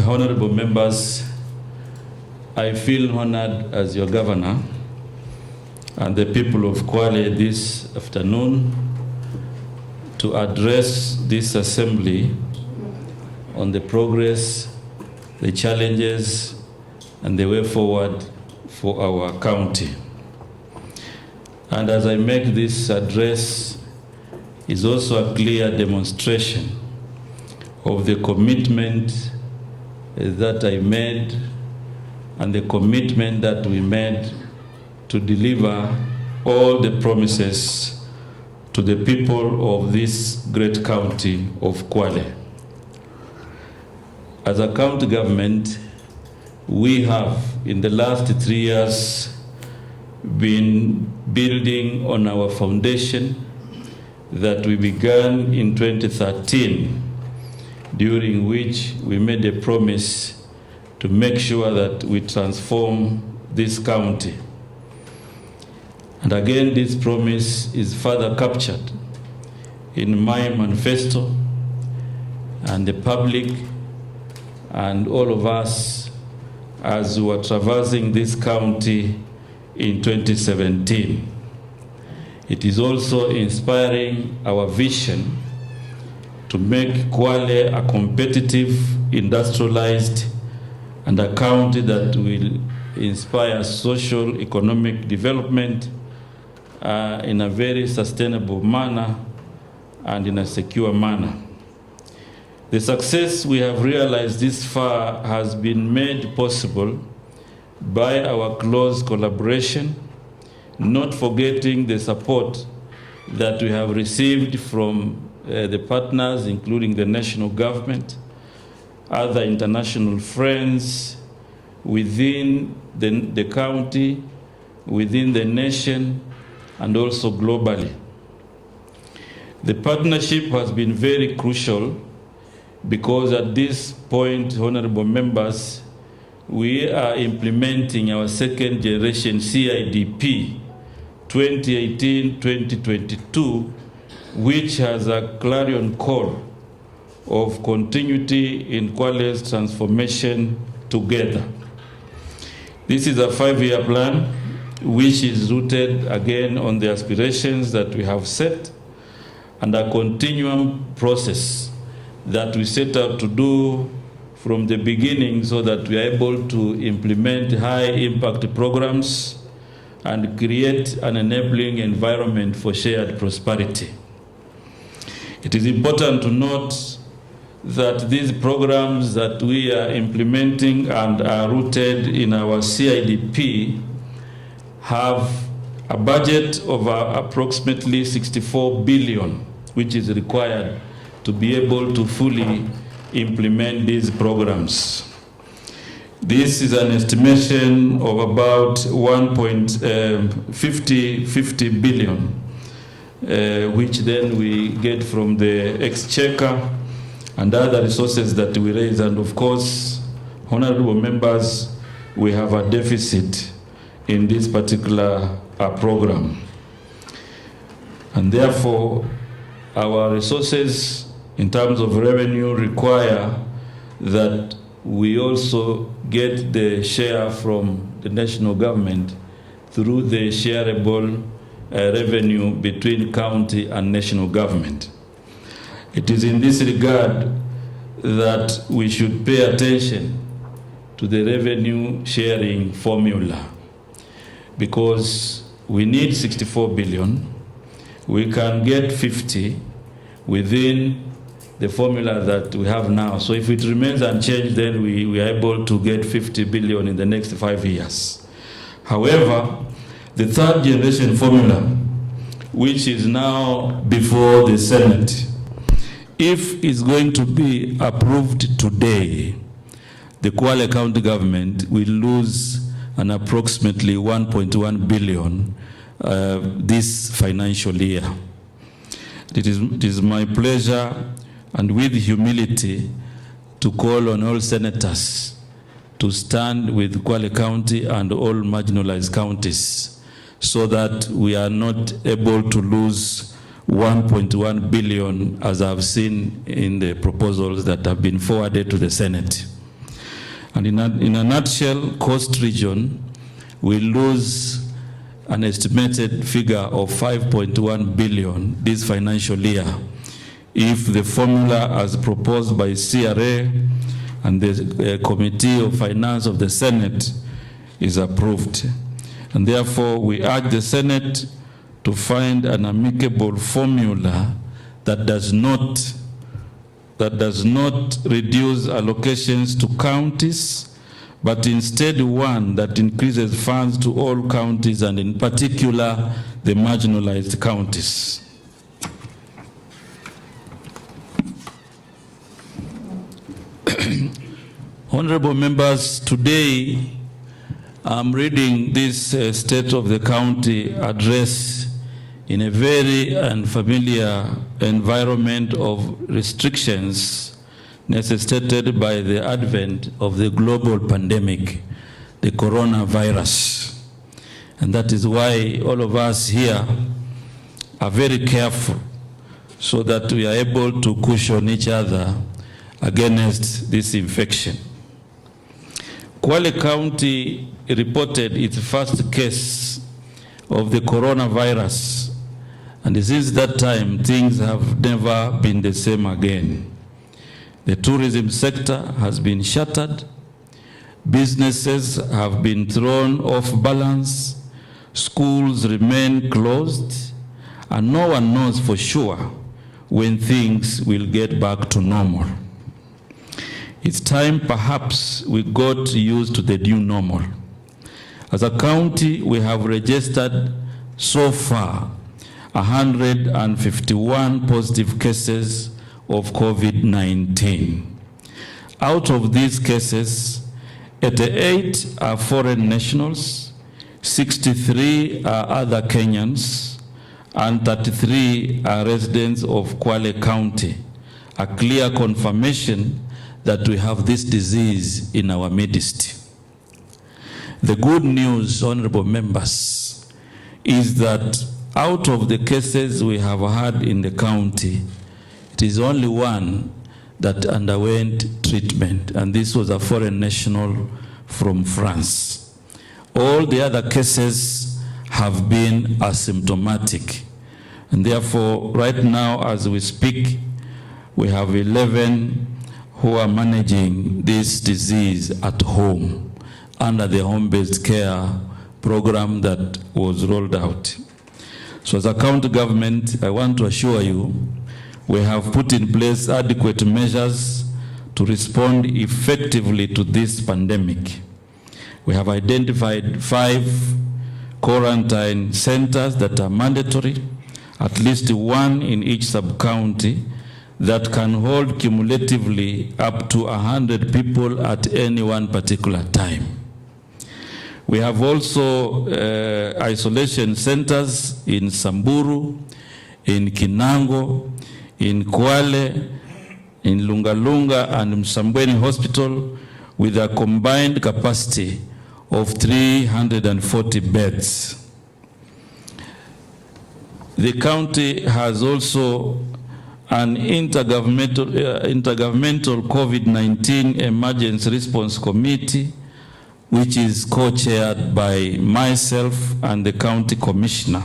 Honorable members, I feel honored as your governor and the people of Kwale this afternoon to address this assembly on the progress, the challenges, and the way forward for our county. And as I make this address, is also a clear demonstration of the commitment that I made and the commitment that we made to deliver all the promises to the people of this great county of Kwale. As a county government, we have, in the last 3 years, been building on our foundation that we began in 2013, during which we made a promise to make sure that we transform this county. And again, this promise is further captured in my manifesto, and the public and all of us as we were traversing this county in 2017. It is also inspiring our vision to make Kwale a competitive, industrialized, and a county that will inspire social, economic development in a very sustainable manner and in a secure manner. The success we have realized this far has been made possible by our close collaboration, not forgetting the support that we have received from the partners, including the national government, other international friends within the county, within the nation, and also globally. The partnership has been very crucial because at this point, honorable members, we are implementing our second generation CIDP 2018-2022, which has a clarion call of continuity in Kwale's transformation together. This is a 5-year plan which is rooted again on the aspirations that we have set and a continuum process that we set out to do from the beginning so that we are able to implement high impact programs and create an enabling environment for shared prosperity. It is important to note that these programs that we are implementing and are rooted in our CIDP have a budget of approximately 64 billion, which is required to be able to fully implement these programs. This is an estimation of about 1.50 billion, which then we get from the exchequer and other resources that we raise. And of course, honorable members, we have a deficit in this particular program. And therefore, our resources in terms of revenue require that we also get the share from the national government through the shareable revenue between county and national government. It is in this regard that we should pay attention to the revenue sharing formula, because we need 64 billion. We can get 50 within the formula that we have now. So if it remains unchanged, then we are able to get 50 billion in the next 5 years. However, the third generation formula, which is now before the Senate, if it's going to be approved today, the Kwale County government will lose an approximately 1.1 billion this financial year. It is my pleasure and with humility to call on all senators to stand with Kwale County and all marginalized counties so that we are not able to lose 1.1 billion as I've seen in the proposals that have been forwarded to the Senate. And in a nutshell, Coast Region will lose an estimated figure of 5.1 billion this financial year if the formula as proposed by CRA and the Committee of Finance of the Senate is approved. And therefore, we urge the Senate to find an amicable formula that does not reduce allocations to counties, but instead one that increases funds to all counties, and in particular, the marginalized counties. Honorable members, today I'm reading this State of the County address in a very unfamiliar environment of restrictions necessitated by the advent of the global pandemic, the coronavirus. And that is why all of us here are very careful so that we are able to cushion each other against this infection. Kwale County reported its first case of the coronavirus, and since that time, things have never been the same again. The tourism sector has been shuttered, businesses have been thrown off balance, schools remain closed, and no one knows for sure when things will get back to normal. It's time perhaps we got used to the new normal. As a county, we have registered so far 151 positive cases of COVID-19. Out of these cases, 88 are foreign nationals, 63 are other Kenyans, and 33 are residents of Kwale County, a clear confirmation that we have this disease in our midst. The good news, honorable members, is that out of the cases we have had in the county, it is only one that underwent treatment, and this was a foreign national from France. All the other cases have been asymptomatic, and therefore, right now as we speak, we have 11 who are managing this disease at home under the home-based care program that was rolled out. So as a county government, I want to assure you, we have put in place adequate measures to respond effectively to this pandemic. We have identified 5 quarantine centers that are mandatory, at least one in each sub-county, that can hold cumulatively up to 100 people at any one particular time. We have also isolation centers in Samburu, in Kinango, in Kwale, in Lungalunga, and Msambweni Hospital, with a combined capacity of 340 beds. The county has also an intergovernmental COVID-19 Emergency Response Committee, which is co-chaired by myself and the county commissioner.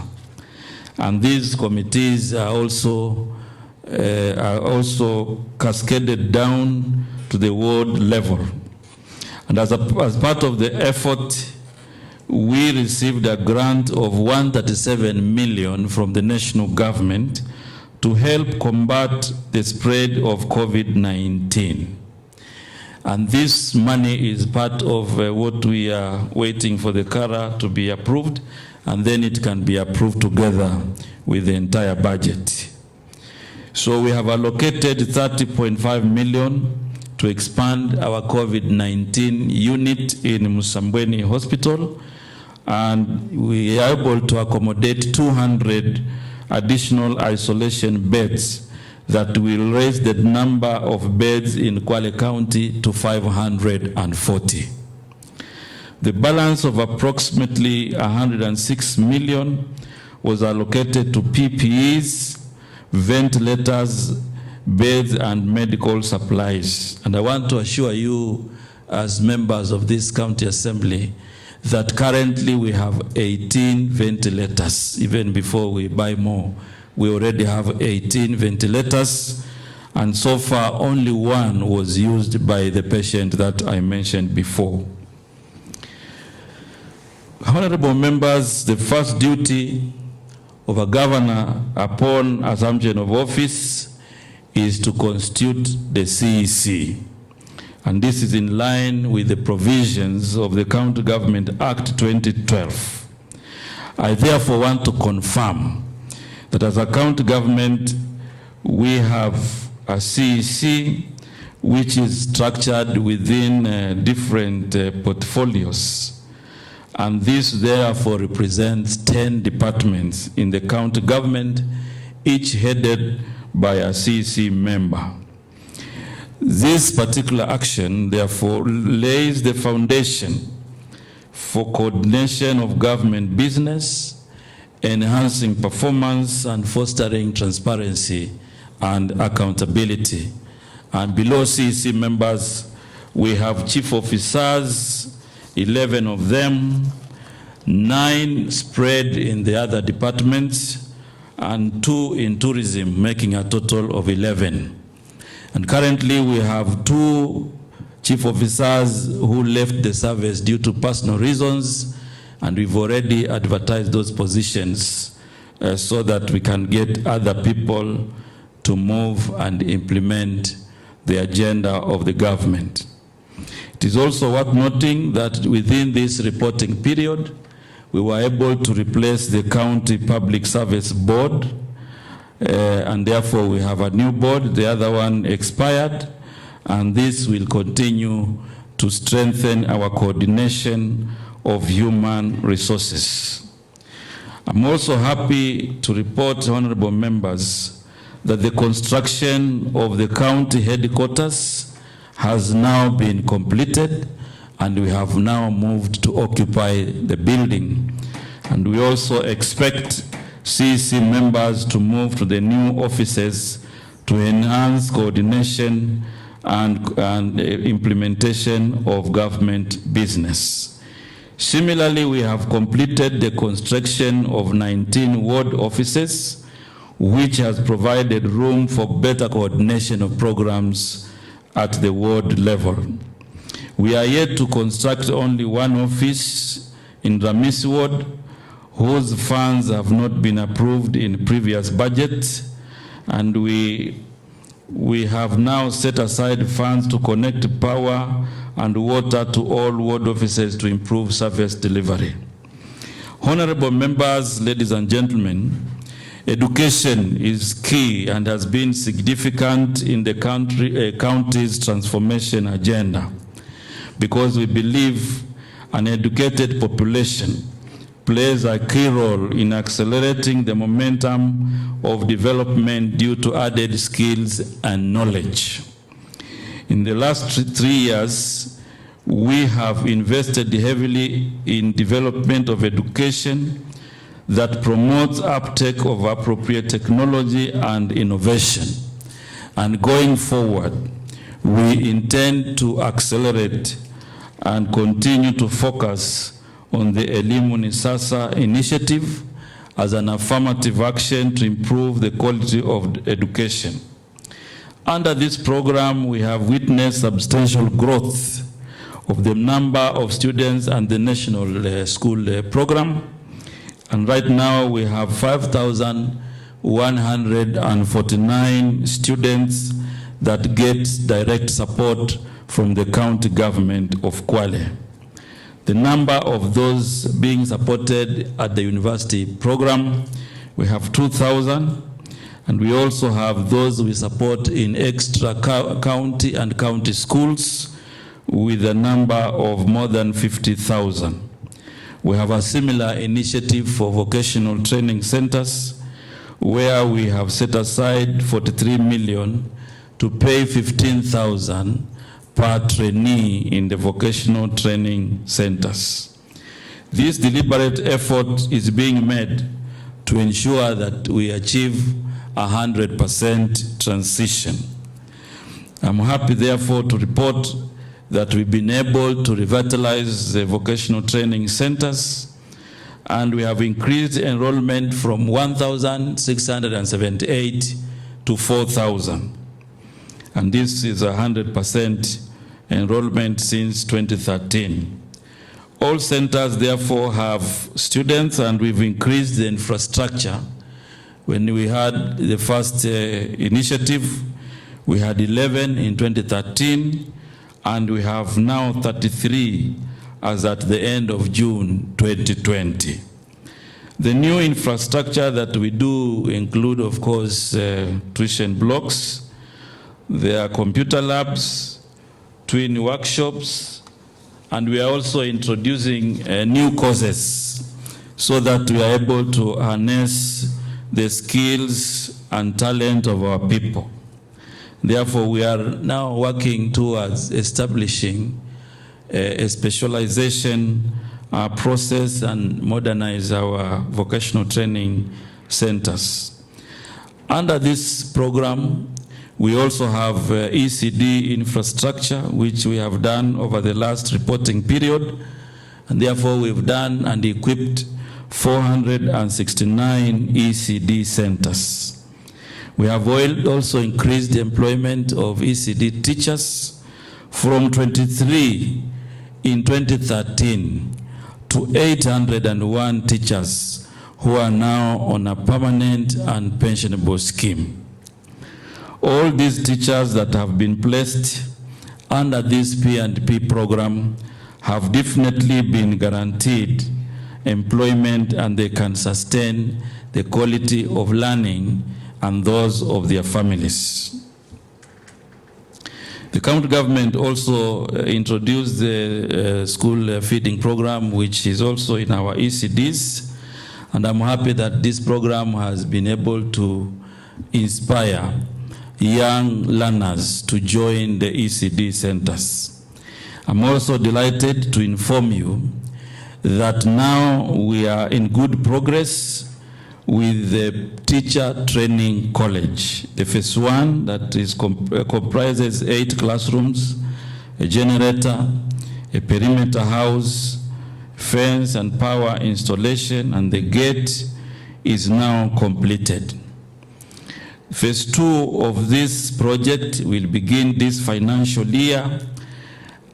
And these committees are also cascaded down to the ward level. And as part of the effort, we received a grant of 137 million from the national government to help combat the spread of COVID-19. And this money is part of what we are waiting for the CARA to be approved, and then it can be approved together with the entire budget. So we have allocated 30.5 million to expand our COVID-19 unit in Msambweni Hospital, and we are able to accommodate 200 additional isolation beds that will raise the number of beds in Kwale County to 540. The balance of approximately 106 million was allocated to PPEs, ventilators, beds, and medical supplies. And I want to assure you, as members of this county assembly that currently we have 18 ventilators. Even before we buy more, we already have 18 ventilators, and so far only one was used by the patient that I mentioned before. Honorable members, the first duty of a governor upon assumption of office is to constitute the CEC. And this is in line with the provisions of the County Government Act 2012. I therefore want to confirm that as a county government, we have a CEC which is structured within different portfolios. And this therefore represents 10 departments in the county government, each headed by a CEC member. This particular action therefore lays the foundation for coordination of government business, enhancing performance and fostering transparency and accountability. And below CEC members, we have chief officers, 11 of them, 9 spread in the other departments, and 2 in tourism, making a total of 11. And currently we have 2 chief officers who left the service due to personal reasons, and we've already advertised those positions so that we can get other people to move and implement the agenda of the government. It is also worth noting that within this reporting period, we were able to replace the County Public Service Board, and therefore we have a new board. The other one expired, and this will continue to strengthen our coordination of human resources. I'm also happy to report, honorable members, that the construction of the county headquarters has now been completed, and we have now moved to occupy the building. And we also expect CEC members to move to the new offices to enhance coordination and implementation of government business. Similarly, we have completed the construction of 19 ward offices, which has provided room for better coordination of programs at the ward level. We are yet to construct only one office in Ramisi Ward, whose funds have not been approved in previous budgets, and we have now set aside funds to connect power and water to all ward offices to improve service delivery. Honorable members, ladies and gentlemen, education is key and has been significant in the county's transformation agenda, because we believe an educated population plays a key role in accelerating the momentum of development due to added skills and knowledge. In the last 3 years, we have invested heavily in development of education that promotes uptake of appropriate technology and innovation. And going forward, we intend to accelerate and continue to focus on the Elimu ni Sasa initiative as an affirmative action to improve the quality of education. Under this program, we have witnessed substantial growth of the number of students and the national school program. And right now we have 5,149 students that get direct support from the county government of Kwale. The number of those being supported at the university program, we have 2,000, and we also have those we support in extra county and county schools with a number of more than 50,000. We have a similar initiative for vocational training centers, where we have set aside 43 million to pay 15,000 per trainee in the vocational training centers. This deliberate effort is being made to ensure that we achieve 100% transition. I'm happy, therefore, to report that we've been able to revitalize the vocational training centers, and we have increased enrollment from 1,678 to 4,000. And this is 100% enrollment since 2013. All centers therefore have students, and we've increased the infrastructure. When we had the first initiative, we had 11 in 2013, and we have now 33 as at the end of June 2020. The new infrastructure that we do include, of course, tuition blocks. There are computer labs, twin workshops, and we are also introducing new courses so that we are able to harness the skills and talent of our people. Therefore, we are now working towards establishing a specialization process and modernize our vocational training centers. Under this program, we also have ECD infrastructure, which we have done over the last reporting period, and therefore we've done and equipped 469 ECD centers. We have also increased the employment of ECD teachers from 23 in 2013 to 801 teachers who are now on a permanent and pensionable scheme. All these teachers that have been placed under this P&P program have definitely been guaranteed employment, and they can sustain the quality of learning and those of their families. The county government also introduced the school feeding program, which is also in our ECDs, and I'm happy that this program has been able to inspire young learners to join the ECD centers. I'm also delighted to inform you that now we are in good progress with the teacher training college. The phase 1 that is comprises 8 classrooms, a generator, a perimeter house, fence and power installation, and the gate is now completed. Phase 2 of this project will begin this financial year,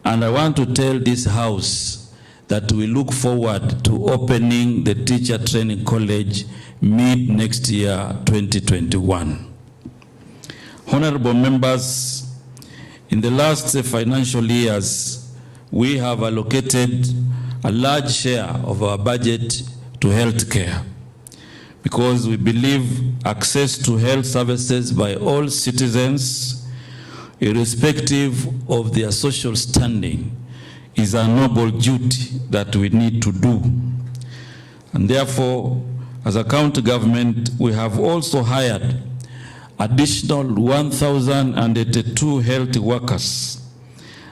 and I want to tell this house that we look forward to opening the teacher training college mid next year, 2021. Honorable members, in the last financial years, we have allocated a large share of our budget to healthcare, because we believe access to health services by all citizens, irrespective of their social standing, is a noble duty that we need to do. And therefore, as a county government, we have also hired additional 1,082 health workers.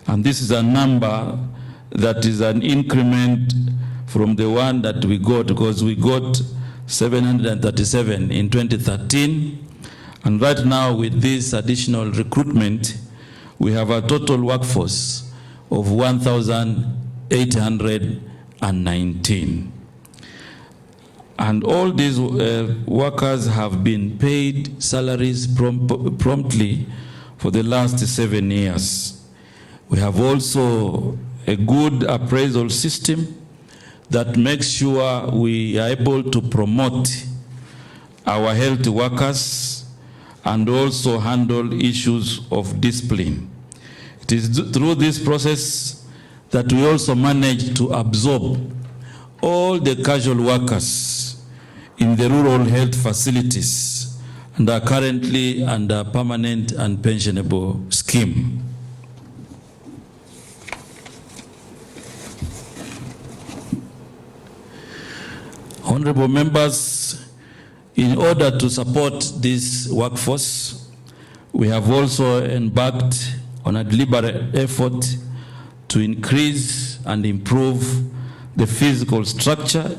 And this is a number that is an increment from the one that we got, because we got 737 in 2013. And right now, with this additional recruitment, we have a total workforce of 1,819. And all these workers have been paid salaries promptly for the last 7 years. We have also a good appraisal system that makes sure we are able to promote our health workers and also handle issues of discipline. It is through this process that we also manage to absorb all the casual workers in the rural health facilities and are currently under permanent and pensionable scheme. Honorable members, in order to support this workforce, we have also embarked on a deliberate effort to increase and improve the physical structure,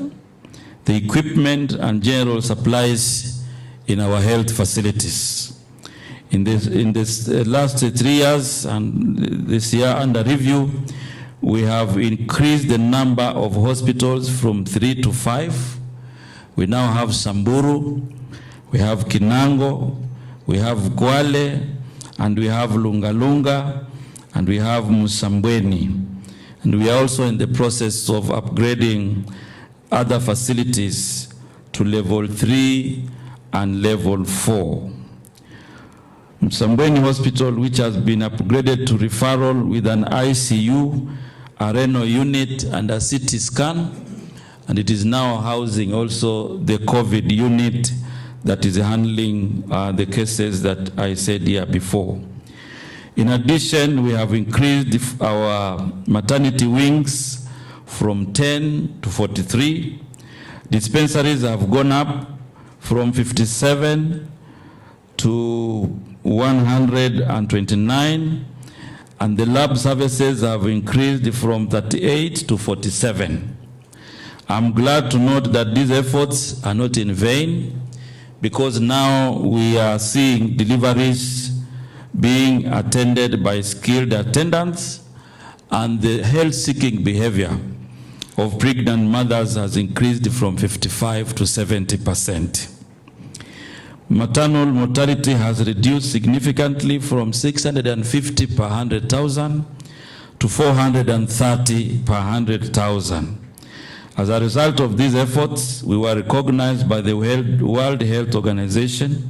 the equipment and general supplies in our health facilities. In this last 3 years and this year under review, we have increased the number of hospitals from 3 to 5. We now have Samburu, we have Kinango, we have Kwale, and we have Lungalunga, and we have Musambweni. And we are also in the process of upgrading other facilities to level 3 and level 4. Musambweni Hospital, which has been upgraded to referral with an ICU, a renal unit, and a CT scan, and it is now housing also the COVID unit that is handling the cases that I said here before. In addition, we have increased our maternity wings from 10 to 43. Dispensaries have gone up from 57 to 129, and the lab services have increased from 38 to 47. I'm glad to note that these efforts are not in vain, because now we are seeing deliveries being attended by skilled attendants, and the health-seeking behavior of pregnant mothers has increased from 55 to 70%. Maternal mortality has reduced significantly from 650 per 100,000 to 430 per 100,000. As a result of these efforts, we were recognized by the World Health Organization,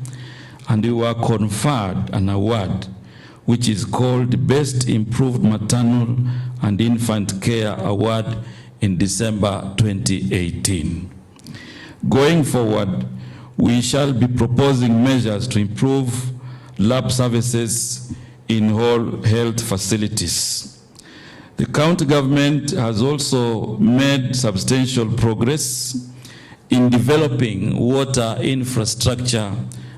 and we were conferred an award which is called Best Improved Maternal and Infant Care Award in December 2018. Going forward, we shall be proposing measures to improve lab services in all health facilities. The county government has also made substantial progress in developing water infrastructure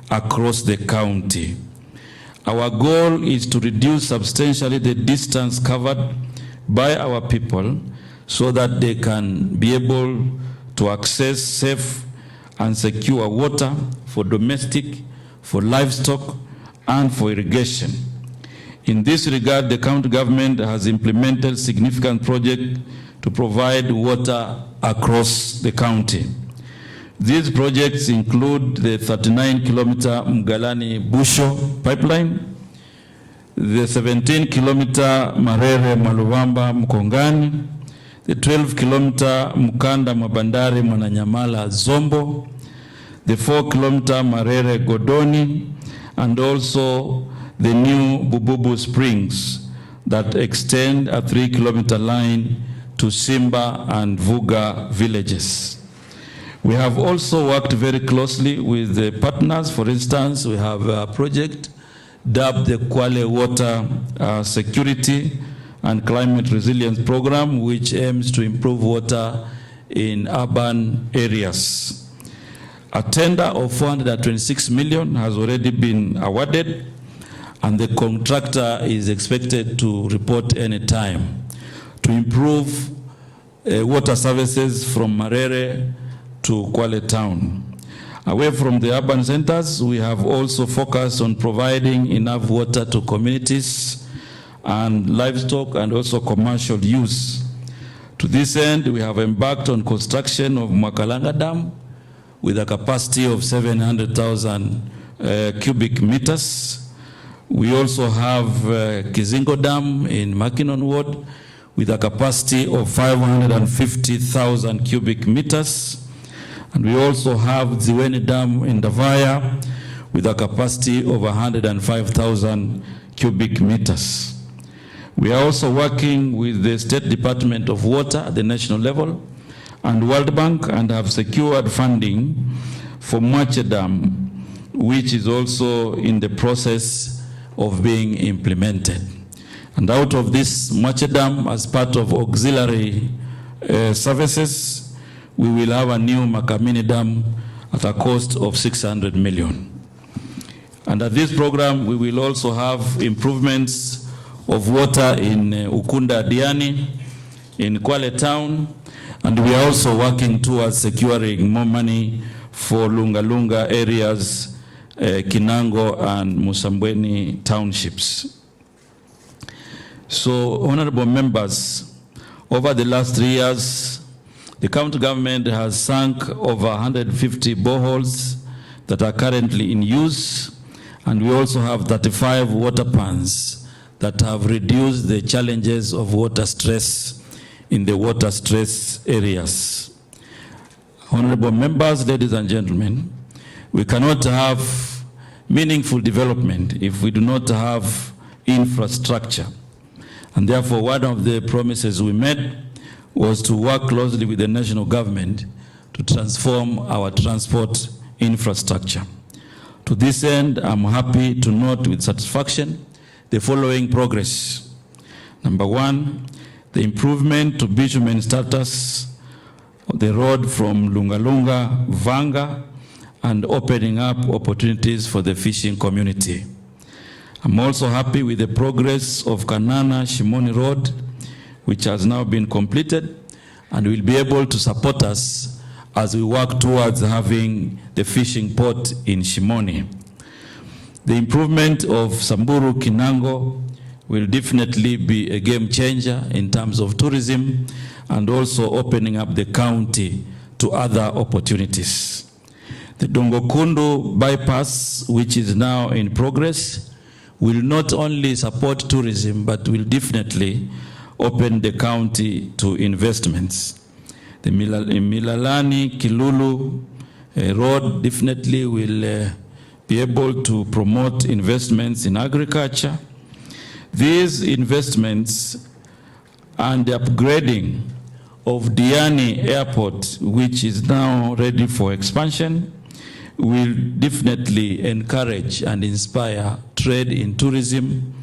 across the county. Our goal is to reduce substantially the distance covered by our people so that they can be able to access safe and secure water for domestic, for livestock, and for irrigation. In this regard, the county government has implemented significant projects to provide water across the county. These projects include the 39-kilometer Mgalani-Busho pipeline, the 17-kilometer Marere-Maluvamba-Mkongani, the 12-kilometer Mukanda-Mabandari Mwananyamala-Zombo, the 4-kilometer Marere-Godoni, and also the new Bububu Springs that extend a 3-kilometer line to Simba and Vuga villages. We have also worked very closely with the partners. For instance, we have a project dubbed the Kwale Water Security and Climate Resilience Program, which aims to improve water in urban areas. A tender of 426 million has already been awarded, and the contractor is expected to report any time to improve water services from Marere to Kwale Town. Away from the urban centers, we have also focused on providing enough water to communities and livestock and also commercial use. To this end, we have embarked on construction of Mwakalanga Dam with a capacity of 700,000 cubic meters. We also have Kizingo Dam in Makinon Ward with a capacity of 550,000 cubic meters. And we also have Ziweni Dam in Davaya with a capacity of 105,000 cubic meters. We are also working with the State Department of Water at the national level and World Bank, and have secured funding for Mwache Dam, which is also in the process of being implemented. And out of this Mwache Dam, as part of auxiliary services, we will have a new Makamini Dam at a cost of 600 million. Under this program, we will also have improvements of water in Ukunda Diani, in Kwale Town, and we are also working towards securing more money for Lunga Lunga areas Kinango and Musambweni townships. So, honorable members, over the last 3 years, the county government has sunk over 150 boreholes that are currently in use, and we also have 35 water pans that have reduced the challenges of water stress in the water stress areas. Honorable members, ladies and gentlemen, we cannot have meaningful development if we do not have infrastructure. And therefore, one of the promises we made was to work closely with the national government to transform our transport infrastructure. To this end, I'm happy to note with satisfaction the following progress. Number one, the improvement to bitumen status of the road from Lungalunga, Vanga, and opening up opportunities for the fishing community. I'm also happy with the progress of Kanana Shimoni Road, which has now been completed and will be able to support us as we work towards having the fishing port in Shimoni. The improvement of Samburu Kinango will definitely be a game changer in terms of tourism and also opening up the county to other opportunities. The Dongokundu bypass, which is now in progress, will not only support tourism, but will definitely open the county to investments. The Milalani Kilulu road definitely will be able to promote investments in agriculture. These investments and the upgrading of Diani Airport, which is now ready for expansion, will definitely encourage and inspire trade in tourism,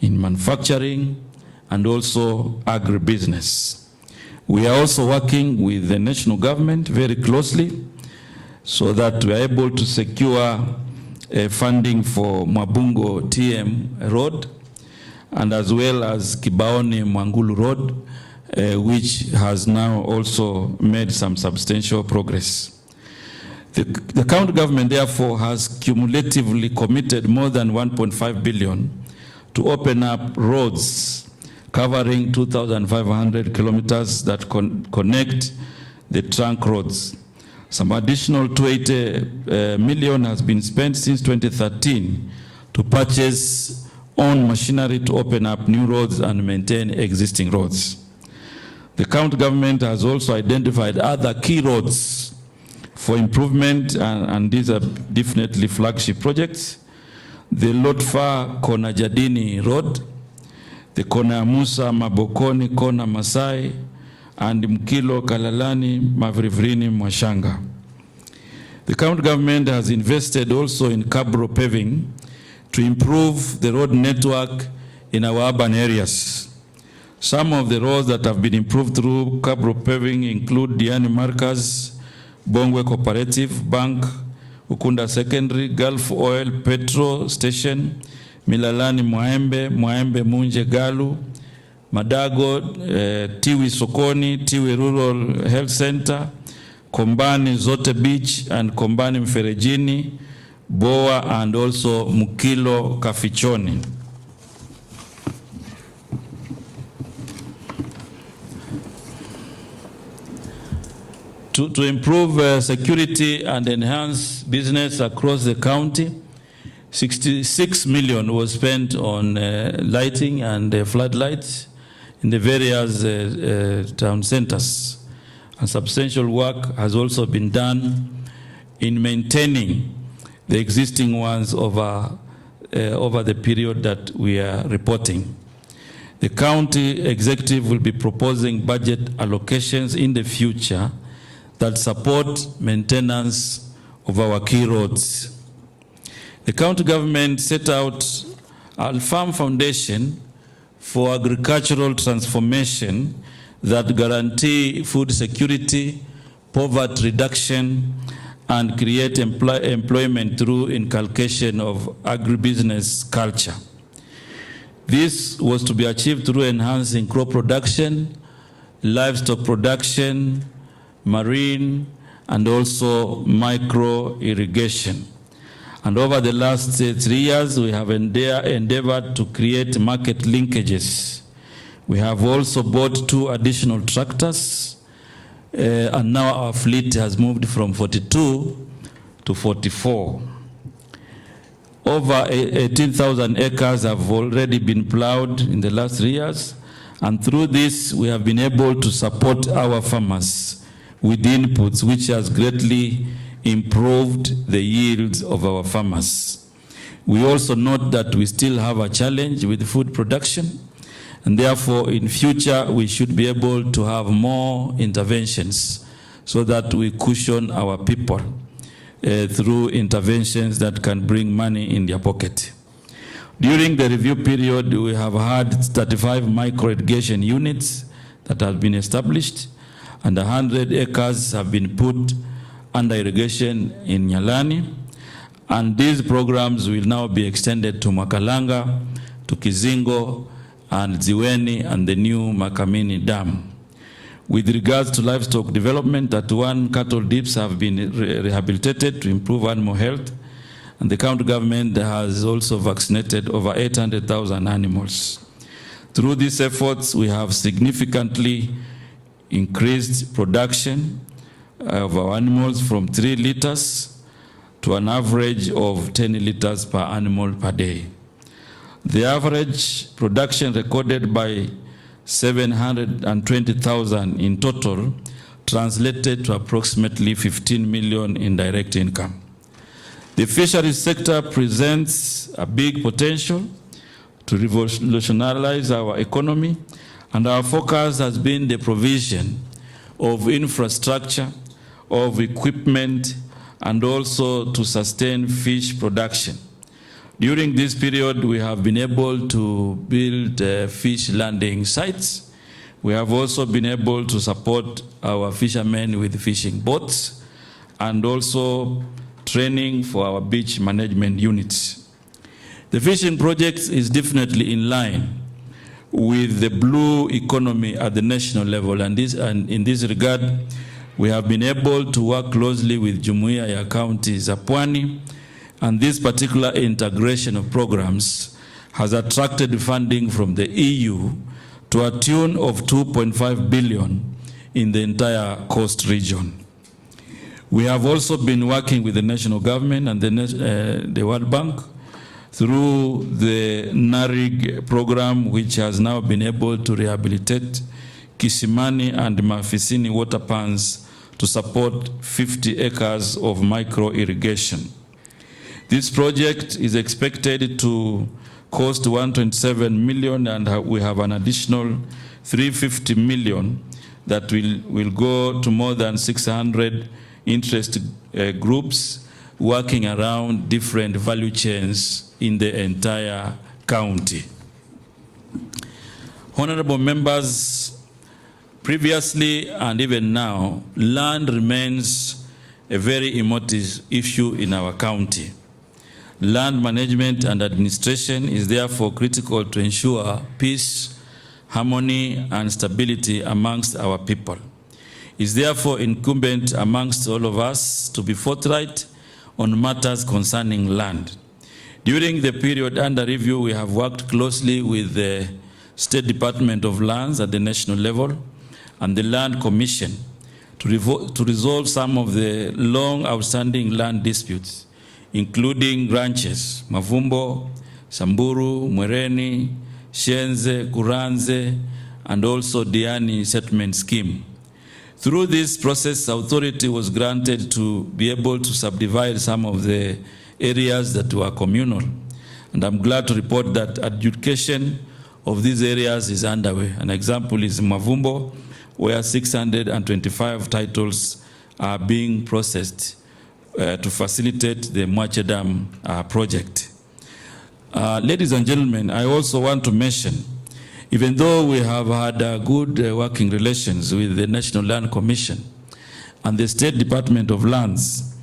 in manufacturing, and also agribusiness. We are also working with the national government very closely so that we are able to secure funding for Mabungo TM Road and as well as Kibaoni Mwangulu Road, which has now also made some substantial progress. The county government, therefore, has cumulatively committed more than 1.5 billion to open up roads covering 2,500 kilometers that connect the trunk roads. Some additional 280 million has been spent since 2013 to purchase own machinery to open up new roads and maintain existing roads. The county government has also identified other key roads for improvement, and these are definitely flagship projects. The Lotfa Kona Jadini Road, the Kona Musa Mabokoni Kona Masai, and Mkilo Kalalani Mavrivrini Mwashanga. The county government has invested also in Cabro paving to improve the road network in our urban areas. Some of the roads that have been improved through Cabro paving include Diani Markers, Bongwe Cooperative Bank, Ukunda Secondary, Gulf Oil Petrol Station, Milalani Mwaembe Munje Galu, Madago, Tiwi Sokoni, Tiwi Rural Health Center, Kombani Zote Beach and Kombani Mferejini, Boa and also Mukilo Kafichoni. To improve security and enhance business across the county, 66 million was spent on lighting and floodlights in the various town centers. And substantial work has also been done in maintaining the existing ones over the period that we are reporting. The county executive will be proposing budget allocations in the future that support maintenance of our key roads. The county government set out a firm foundation for agricultural transformation that guarantee food security, poverty reduction, and create employment through inculcation of agribusiness culture. This was to be achieved through enhancing crop production, livestock production, marine, and also micro irrigation. And over the last 3 years, we have endeavored to create market linkages. We have also bought 2 additional tractors, and now our fleet has moved from 42 to 44. Over 18,000 acres have already been plowed in the last 3 years, and through this, we have been able to support our farmers with inputs, which has greatly improved the yields of our farmers. We also note that we still have a challenge with food production, and therefore in future we should be able to have more interventions so that we cushion our people through interventions that can bring money in their pocket. During the review period, we have had 35 micro-irrigation units that have been established, and 100 acres have been put under irrigation in Nyalani, and these programs will now be extended to Makalanga, to Kizingo, and Ziweni, and the new Makamini Dam. With regards to livestock development, 31 cattle dips have been rehabilitated to improve animal health, and the county government has also vaccinated over 800,000 animals. Through these efforts, we have significantly increased production of our animals from 3 liters to an average of 10 liters per animal per day. The average production recorded by 720,000 in total translated to approximately 15 million in direct income. The fisheries sector presents a big potential to revolutionize our economy, and our focus has been the provision of infrastructure, of equipment, and also to sustain fish production. During this period, we have been able to build fish landing sites. We have also been able to support our fishermen with fishing boats and also training for our beach management units. The fishing project is definitely in line with the blue economy at the national level, and in this regard, we have been able to work closely with Jumuiya ya County za Pwani, and this particular integration of programs has attracted funding from the EU to a tune of 2.5 billion in the entire coast region. We have also been working with the national government and the World Bank through the NARIG program, which has now been able to rehabilitate Kisimani and Mafisini water pans to support 50 acres of micro-irrigation. This project is expected to cost 127 million, and we have an additional 350 million that will go to more than 600 interest groups working around different value chains in the entire county. Honorable members, previously and even now, land remains a very emotive issue in our county. Land management and administration is therefore critical to ensure peace, harmony, and stability amongst our people. It's therefore incumbent amongst all of us to be forthright on matters concerning land. During the period under review, we have worked closely with the State Department of Lands at the national level and the Land Commission to resolve some of the long outstanding land disputes, including ranches, Mavumbo, Samburu, Mwereni, Shenze, Kuranze, and also Diani settlement scheme. Through this process, authority was granted to be able to subdivide some of the areas that were communal. And I'm glad to report that adjudication of these areas is underway. An example is Mavumbo, where 625 titles are being processed to facilitate the Mwache Dam project. Ladies and gentlemen, I also want to mention, even though we have had good working relations with the National Land Commission and the State Department of Lands,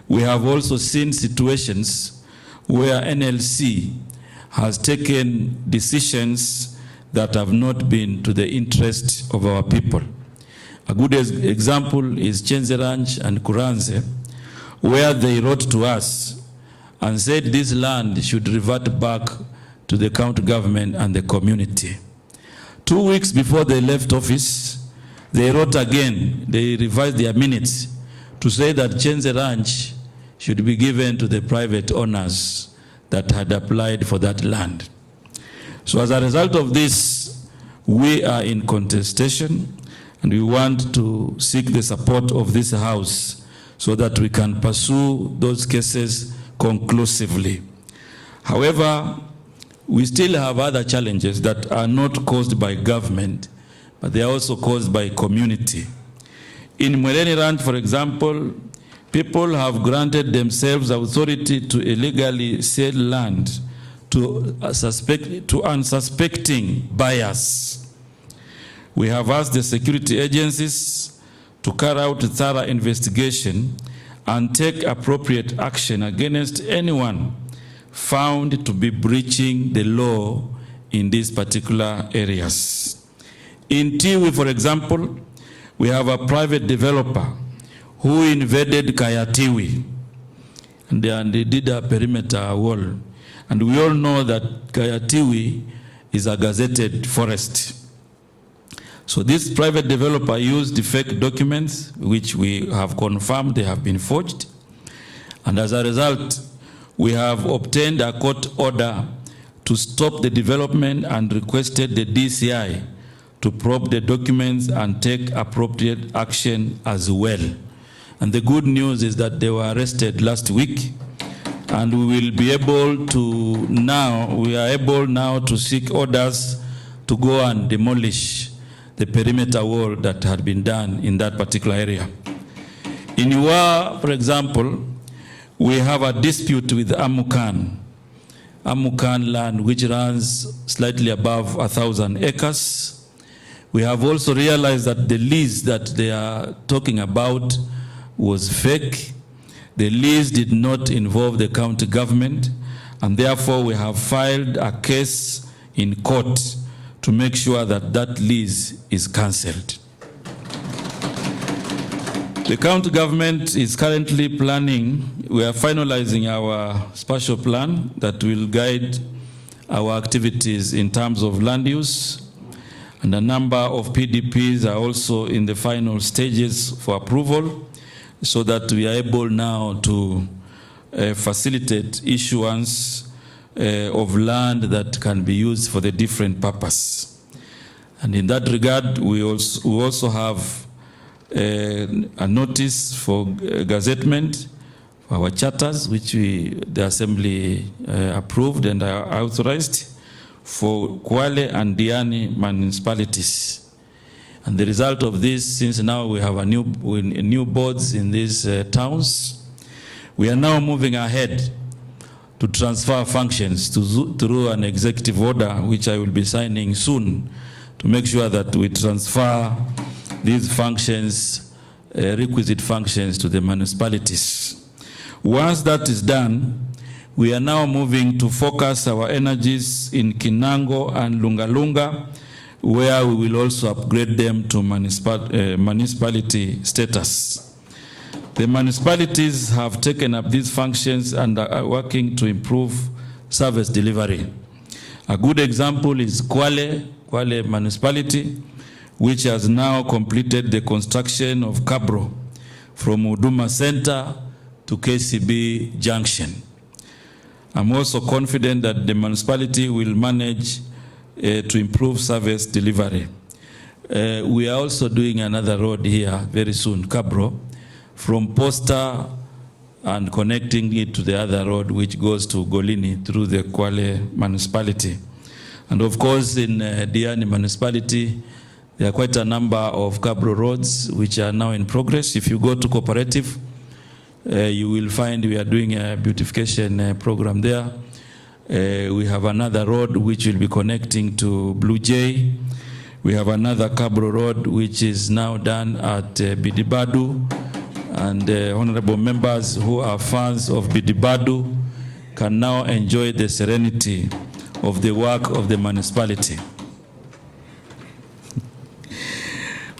we have also seen situations where NLC has taken decisions that have not been to the interest of our people. A good example is Chenze Ranch and Kuranze, where they wrote to us and said this land should revert back to the county government and the community. 2 weeks before they left office, they wrote again, they revised their minutes to say that Chenze Ranch should be given to the private owners that had applied for that land. So as a result of this, we are in contestation, and we want to seek the support of this House so that we can pursue those cases conclusively. However, we still have other challenges that are not caused by government, but they are also caused by community. In Mvurya'S Ranch, for example, people have granted themselves authority to illegally sell land to unsuspecting buyers. We have asked the security agencies to carry out a thorough investigation and take appropriate action against anyone found to be breaching the law in these particular areas. In Tiwi, for example, we have a private developer who invaded Kayatiwi, and they did a perimeter wall. And we all know that Kayatiwi is a gazetted forest. So this private developer used fake documents, which we have confirmed they have been forged. And as a result, we have obtained a court order to stop the development and requested the DCI to probe the documents and take appropriate action as well. And the good news is that they were arrested last week, and we will be able to we are able now to seek orders to go and demolish the perimeter wall that had been done in that particular area. In Iwa, for example, we have a dispute with Amukan land, which runs slightly above 1,000 acres. We have also realized that the lease that they are talking about was fake. The lease did not involve the county government, and therefore we have filed a case in court to make sure that that lease is cancelled. The county government is currently planning, we are finalizing our spatial plan that will guide our activities in terms of land use, and a number of PDPs are also in the final stages for approval, so that we are able now to facilitate issuance of land that can be used for the different purpose. And in that regard, we also have a notice for gazettement for our charters, which the Assembly approved and are authorized for Kwale and Diani municipalities. And the result of this, since now we have new boards in these towns, we are now moving ahead to transfer functions through an executive order, which I will be signing soon, to make sure that we transfer these functions, requisite functions, to the municipalities. Once that is done, we are now moving to focus our energies in Kinango and Lungalunga, where we will also upgrade them to municipality status. The municipalities have taken up these functions and are working to improve service delivery. A good example is Kwale municipality, which has now completed the construction of Cabro from Huduma Center to KCB Junction. I'm also confident that the municipality will manage to improve service delivery. We are also doing another road here very soon, Cabro, from Posta and connecting it to the other road which goes to Golini through the Kwale municipality. And of course in Diani municipality, there are quite a number of Cabro roads which are now in progress. If you go to Cooperative, you will find we are doing a beautification program there. We have another road which will be connecting to Blue Jay. We have another Cabro road which is now done at Bidibadu, and honorable members who are fans of Bidibadu can now enjoy the serenity of the work of the municipality.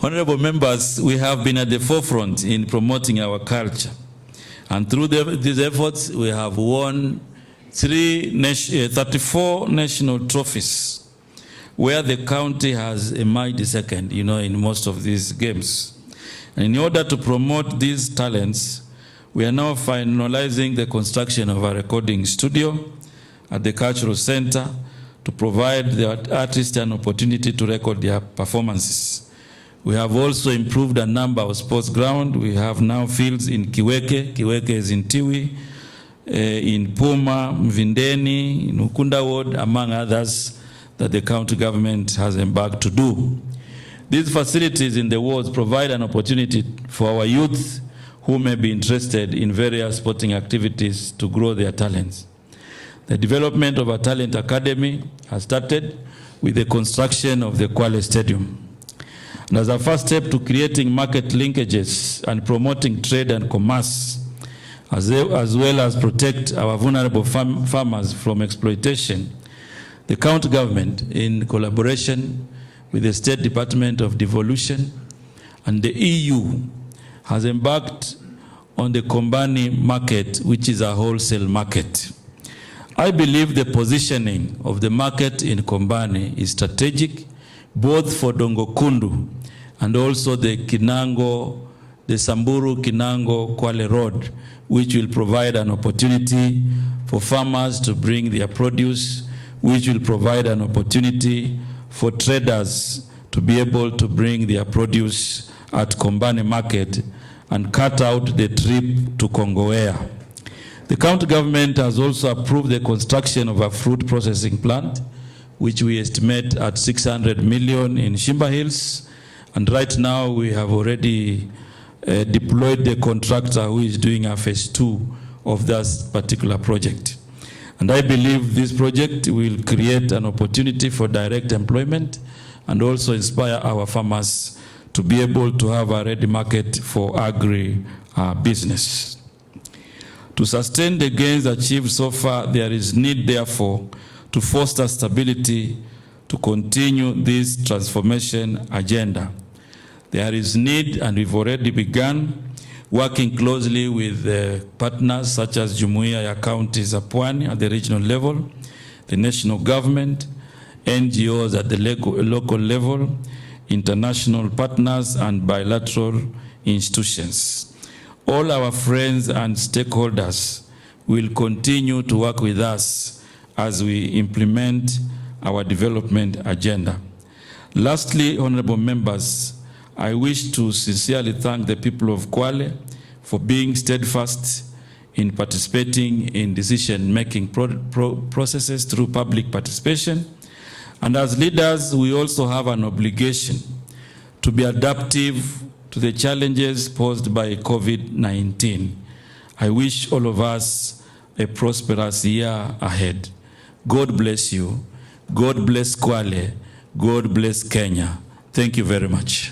Honorable members, we have been at the forefront in promoting our culture. And through these efforts, we have won 34 national trophies, where the county has emerged second, in most of these games. And in order to promote these talents, we are now finalizing the construction of a recording studio at the Cultural Center to provide the artists an opportunity to record their performances. We have also improved a number of sports grounds. We have now fields in Kiweke is in Tiwi, in Puma, Mvindeni, in Ukunda Ward, among others that the county government has embarked to do. These facilities in the wards provide an opportunity for our youth who may be interested in various sporting activities to grow their talents. The development of a talent academy has started with the construction of the Kwale Stadium. And as a first step to creating market linkages and promoting trade and commerce, as well as protect our vulnerable farmers from exploitation, the county government, in collaboration with the State Department of Devolution and the EU, has embarked on the Kombani market, which is a wholesale market. I believe the positioning of the market in Kombani is strategic, both for Dongo Kundu and also the Samburu Kinango Kwale Road, which will provide an opportunity for farmers to bring their produce, which will provide an opportunity for traders to be able to bring their produce at Kombani market and cut out the trip to Kongowea. The county government has also approved the construction of a fruit processing plant, which we estimate at 600 million in Shimba Hills. And right now we have already deployed the contractor who is doing a phase 2 of this particular project. And I believe this project will create an opportunity for direct employment and also inspire our farmers to be able to have a ready market for agri business. To sustain the gains achieved so far, there is need, therefore, to foster stability to continue this transformation agenda. There is need, and we've already begun, working closely with partners such as Jumuiya ya Counties za Pwani at the regional level, the national government, NGOs at the local level, international partners, and bilateral institutions. All our friends and stakeholders will continue to work with us as we implement our development agenda. Lastly, honorable members, I wish to sincerely thank the people of Kwale for being steadfast in participating in decision-making processes through public participation. And as leaders, we also have an obligation to be adaptive to the challenges posed by COVID-19. I wish all of us a prosperous year ahead. God bless you. God bless Kwale. God bless Kenya. Thank you very much.